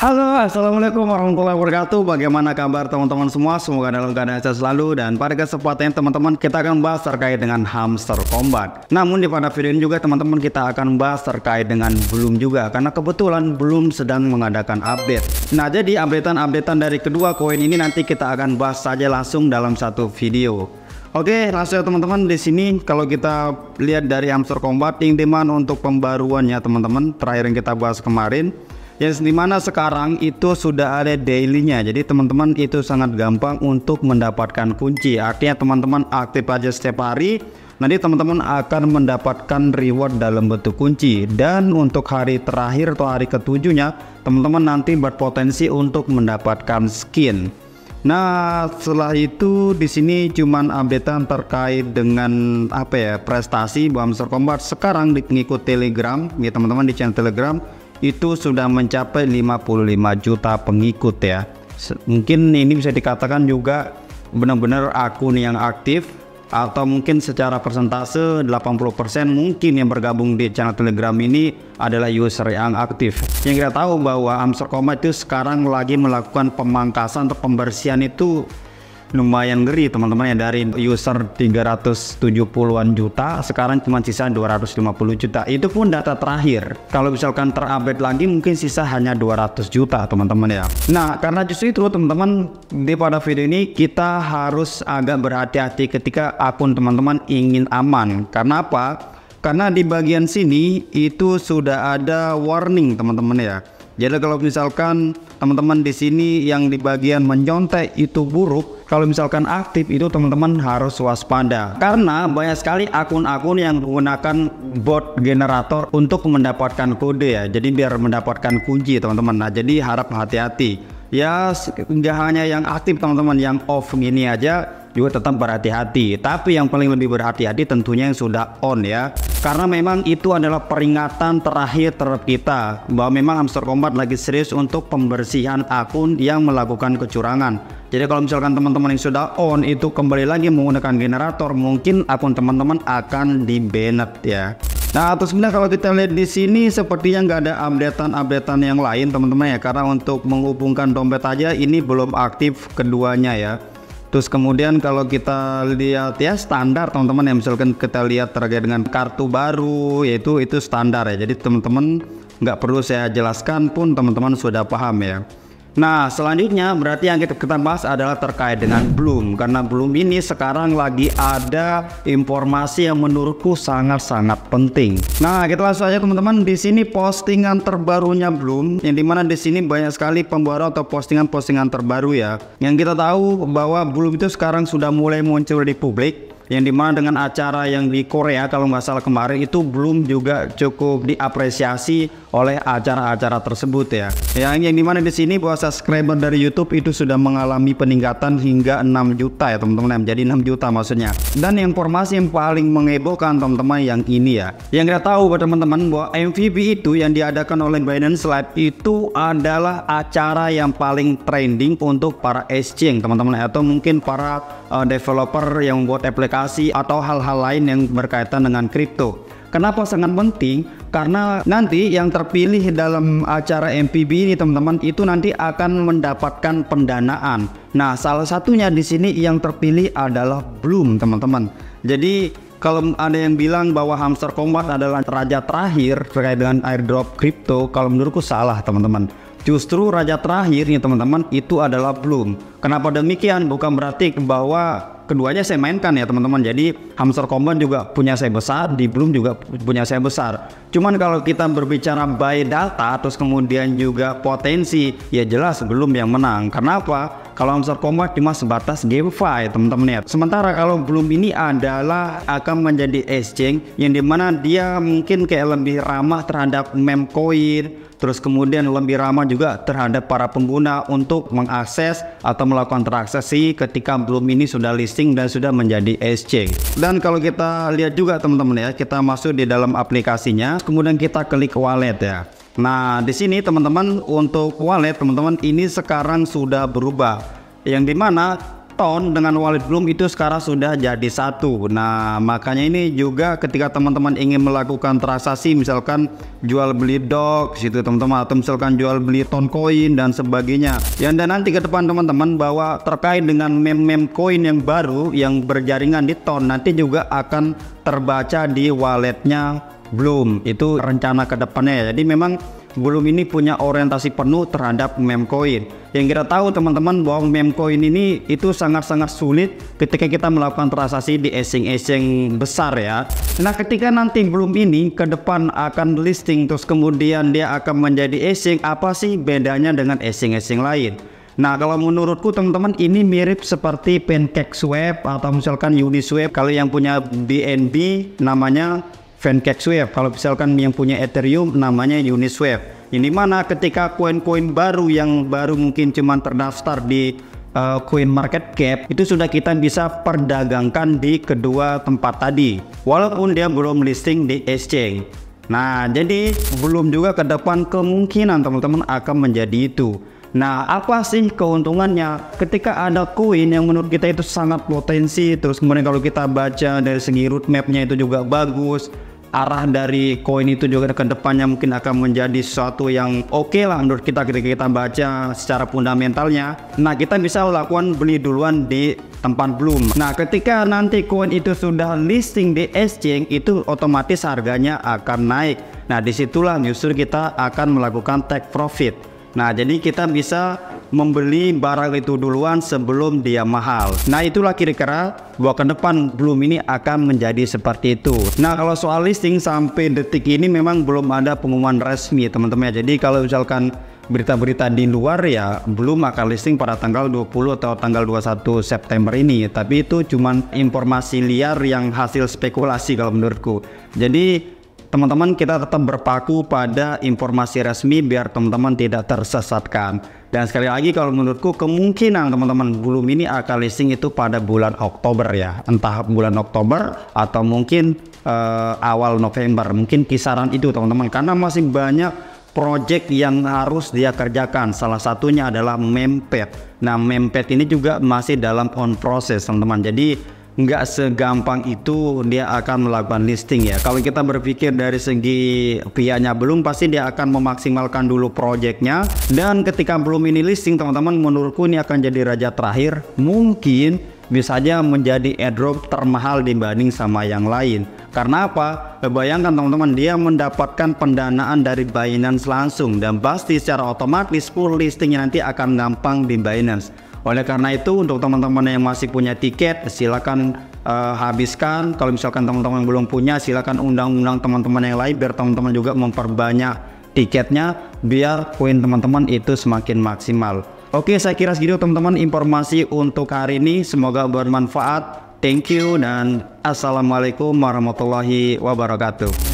Halo, assalamualaikum warahmatullahi wabarakatuh. Bagaimana kabar teman-teman semua? Semoga dalam keadaan sehat selalu. Dan pada kesempatan teman-teman kita akan bahas terkait dengan Hamster Kombat. Namun di pada video ini juga teman-teman kita akan bahas terkait dengan Bloom juga, karena kebetulan Bloom sedang mengadakan update. Nah, jadi updatean dari kedua koin ini nanti kita akan bahas saja langsung dalam satu video. Oke, langsung ya teman-teman. Di sini kalau kita lihat dari Hamster Kombat, yang dimana untuk pembaruannya teman-teman terakhir yang kita bahas kemarin, yang dimana sekarang itu sudah ada dailynya. Jadi teman-teman itu sangat gampang untuk mendapatkan kunci. Artinya teman-teman aktif aja setiap hari, nanti teman-teman akan mendapatkan reward dalam bentuk kunci. Dan untuk hari terakhir atau hari ketujuhnya, teman-teman nanti berpotensi untuk mendapatkan skin. Nah, setelah itu di sini cuman updatean terkait dengan prestasi Hamster Kombat sekarang di pengikut Telegram ya teman-teman, di channel Telegram itu sudah mencapai 55 juta pengikut ya. Mungkin ini bisa dikatakan juga benar-benar akun yang aktif, atau mungkin secara persentase 80% mungkin yang bergabung di channel Telegram ini adalah user yang aktif. Yang kita tahu bahwa Hamster Kombat itu sekarang lagi melakukan pemangkasan atau pembersihan itu lumayan ngeri teman-teman ya. Dari user 370-an juta sekarang cuma sisa 250 juta. Itu pun data terakhir. Kalau misalkan terupdate lagi mungkin sisa hanya 200 juta teman-teman ya. Nah, karena justru itu teman-teman, di pada video ini kita harus agak berhati-hati ketika akun teman-teman ingin aman. Karena apa? Karena di bagian sini itu sudah ada warning teman-teman ya. Jadi kalau misalkan teman-teman di sini yang di bagian menyontek itu buruk, kalau misalkan aktif itu teman-teman harus waspada. Karena banyak sekali akun-akun yang menggunakan bot generator untuk mendapatkan kode ya. Jadi biar mendapatkan kunci teman-teman. Nah, jadi harap hati-hati. Ya, nggak hanya yang aktif teman-teman, yang off gini aja juga tetap berhati-hati. Tapi yang paling lebih berhati-hati tentunya yang sudah on ya. Karena memang itu adalah peringatan terakhir terhadap kita bahwa memang Hamster Kombat lagi serius untuk pembersihan akun yang melakukan kecurangan. Jadi kalau misalkan teman-teman yang sudah on itu kembali lagi menggunakan generator, mungkin akun teman-teman akan di-banned ya. Nah, terus sebenarnya kalau kita lihat di sini sepertinya nggak ada updatean yang lain teman-teman ya. Karena untuk menghubungkan dompet aja ini belum aktif keduanya ya. Terus kemudian kalau kita lihat ya standar teman-teman ya, misalkan kita lihat terkait dengan kartu baru, yaitu itu standar ya. Jadi teman-teman nggak perlu saya jelaskan pun teman-teman sudah paham ya. Nah, selanjutnya berarti yang kita bahas adalah terkait dengan Bloom. Karena Bloom ini sekarang lagi ada informasi yang menurutku sangat-sangat penting. Nah, kita langsung aja teman-teman. Di sini postingan terbarunya Bloom, yang dimana di sini banyak sekali pembaru atau postingan-postingan terbaru ya. Yang kita tahu bahwa Bloom itu sekarang sudah mulai muncul di publik. Yang dimana dengan acara yang di Korea kalau nggak salah kemarin itu Bloom juga cukup diapresiasi oleh acara-acara tersebut ya. Yang dimana di sini bahwa subscriber dari YouTube itu sudah mengalami peningkatan hingga 6 juta ya teman-teman. Jadi 6 juta maksudnya. Dan informasi yang paling mengebohkan teman-teman yang ini ya. Yang kita tahu teman-teman bahwa MVP itu yang diadakan oleh Binance Live itu adalah acara yang paling trending untuk para exchange teman-teman, atau mungkin para developer yang buat aplikasi atau hal-hal lain yang berkaitan dengan kripto. Kenapa sangat penting? Karena nanti yang terpilih dalam acara MPB ini teman-teman itu nanti akan mendapatkan pendanaan. Nah, salah satunya di sini yang terpilih adalah Bloom teman-teman. Jadi kalau ada yang bilang bahwa Hamster Kombat adalah raja terakhir terkait dengan airdrop kripto, kalau menurutku salah teman-teman. Justru raja terakhir nih teman-teman itu adalah Bloom. Kenapa demikian? Bukan berarti bahwa keduanya saya mainkan ya teman-teman. Jadi Hamster Kombat juga punya saya besar, di Bloom juga punya saya besar. Cuman kalau kita berbicara by data terus kemudian juga potensi, ya jelas Bloom yang menang. Kenapa? Kalau Hamster Kombat cuma sebatas GameFi teman-teman ya. Sementara kalau Bloom ini adalah akan menjadi exchange yang dimana dia mungkin kayak lebih ramah terhadap meme coin, terus kemudian lebih ramah juga terhadap para pengguna untuk mengakses atau melakukan transaksi ketika Bloom ini sudah listing dan sudah menjadi exchange. Dan kalau kita lihat juga teman-teman ya, kita masuk di dalam aplikasinya, kemudian kita klik wallet ya. Nah, di sini teman-teman untuk wallet teman-teman ini sekarang sudah berubah, yang dimana Ton dengan wallet Bloom itu sekarang sudah jadi satu. Nah, makanya ini juga ketika teman-teman ingin melakukan transaksi, misalkan jual beli DOX gitu teman-teman, atau misalkan jual beli Ton koin dan sebagainya. Dan nanti ke depan teman-teman bahwa terkait dengan meme koin yang baru yang berjaringan di Ton nanti juga akan terbaca di walletnya Bloom. Itu rencana ke depannya ya. Jadi memang Bloom ini punya orientasi penuh terhadap meme coin. Yang kita tahu teman-teman bahwa meme coin ini itu sangat-sangat sulit ketika kita melakukan transaksi di exchange besar ya. Nah, ketika nanti Bloom ini ke depan akan listing terus kemudian dia akan menjadi exchange, apa sih bedanya dengan exchange lain? Nah, kalau menurutku teman-teman ini mirip seperti PancakeSwap atau misalkan Uniswap. Kalau yang punya BNB namanya PancakeSwap, kalau misalkan yang punya Ethereum namanya Uniswap. Ini mana ketika koin-koin baru yang baru mungkin cuman terdaftar di CoinMarketCap itu sudah kita bisa perdagangkan di kedua tempat tadi, walaupun dia belum listing di exchange. Nah, jadi belum juga ke depan kemungkinan teman-teman akan menjadi itu. Nah, apa sih keuntungannya ketika ada koin yang menurut kita itu sangat potensi, terus kemudian kalau kita baca dari segi roadmapnya itu juga bagus, arah dari koin itu juga ke depannya mungkin akan menjadi sesuatu yang oke lah menurut kita ketika kita baca secara fundamentalnya. Nah, kita bisa lakukan beli duluan di tempat Bloom. Nah, ketika nanti koin itu sudah listing di exchange itu otomatis harganya akan naik. Nah, disitulah justru kita akan melakukan take profit. Nah, jadi kita bisa membeli barang itu duluan sebelum dia mahal. Nah, itulah kira-kira bahwa ke depan Bloom ini akan menjadi seperti itu. Nah, kalau soal listing sampai detik ini memang belum ada pengumuman resmi teman-teman. Jadi kalau misalkan berita-berita di luar ya belum akan listing pada tanggal 20 atau tanggal 21 September ini. Tapi itu cuman informasi liar yang hasil spekulasi kalau menurutku. Jadi teman-teman kita tetap berpaku pada informasi resmi biar teman-teman tidak tersesatkan. Dan sekali lagi kalau menurutku kemungkinan teman-teman Bloom ini akan listing itu pada bulan Oktober ya. Entah bulan Oktober atau mungkin awal November. Mungkin kisaran itu teman-teman. Karena masih banyak project yang harus dia kerjakan. Salah satunya adalah Mempet. Nah, Mempet ini juga masih dalam on process teman-teman. Jadi nggak segampang itu dia akan melakukan listing ya. Kalau kita berpikir dari segi pihaknya Bloom, pasti dia akan memaksimalkan dulu projectnya. Dan ketika Bloom ini listing teman-teman, menurutku ini akan jadi raja terakhir. Mungkin bisa aja menjadi airdrop termahal dibanding sama yang lain. Karena apa? Bayangkan teman-teman, dia mendapatkan pendanaan dari Binance langsung, dan pasti secara otomatis full listingnya nanti akan gampang di Binance. Oleh karena itu untuk teman-teman yang masih punya tiket silakan habiskan. Kalau misalkan teman-teman belum punya silakan undang-undang teman-teman yang lain biar teman-teman juga memperbanyak tiketnya biar koin teman-teman itu semakin maksimal. Oke, saya kira segitu teman-teman informasi untuk hari ini, semoga bermanfaat. Thank you dan assalamualaikum warahmatullahi wabarakatuh.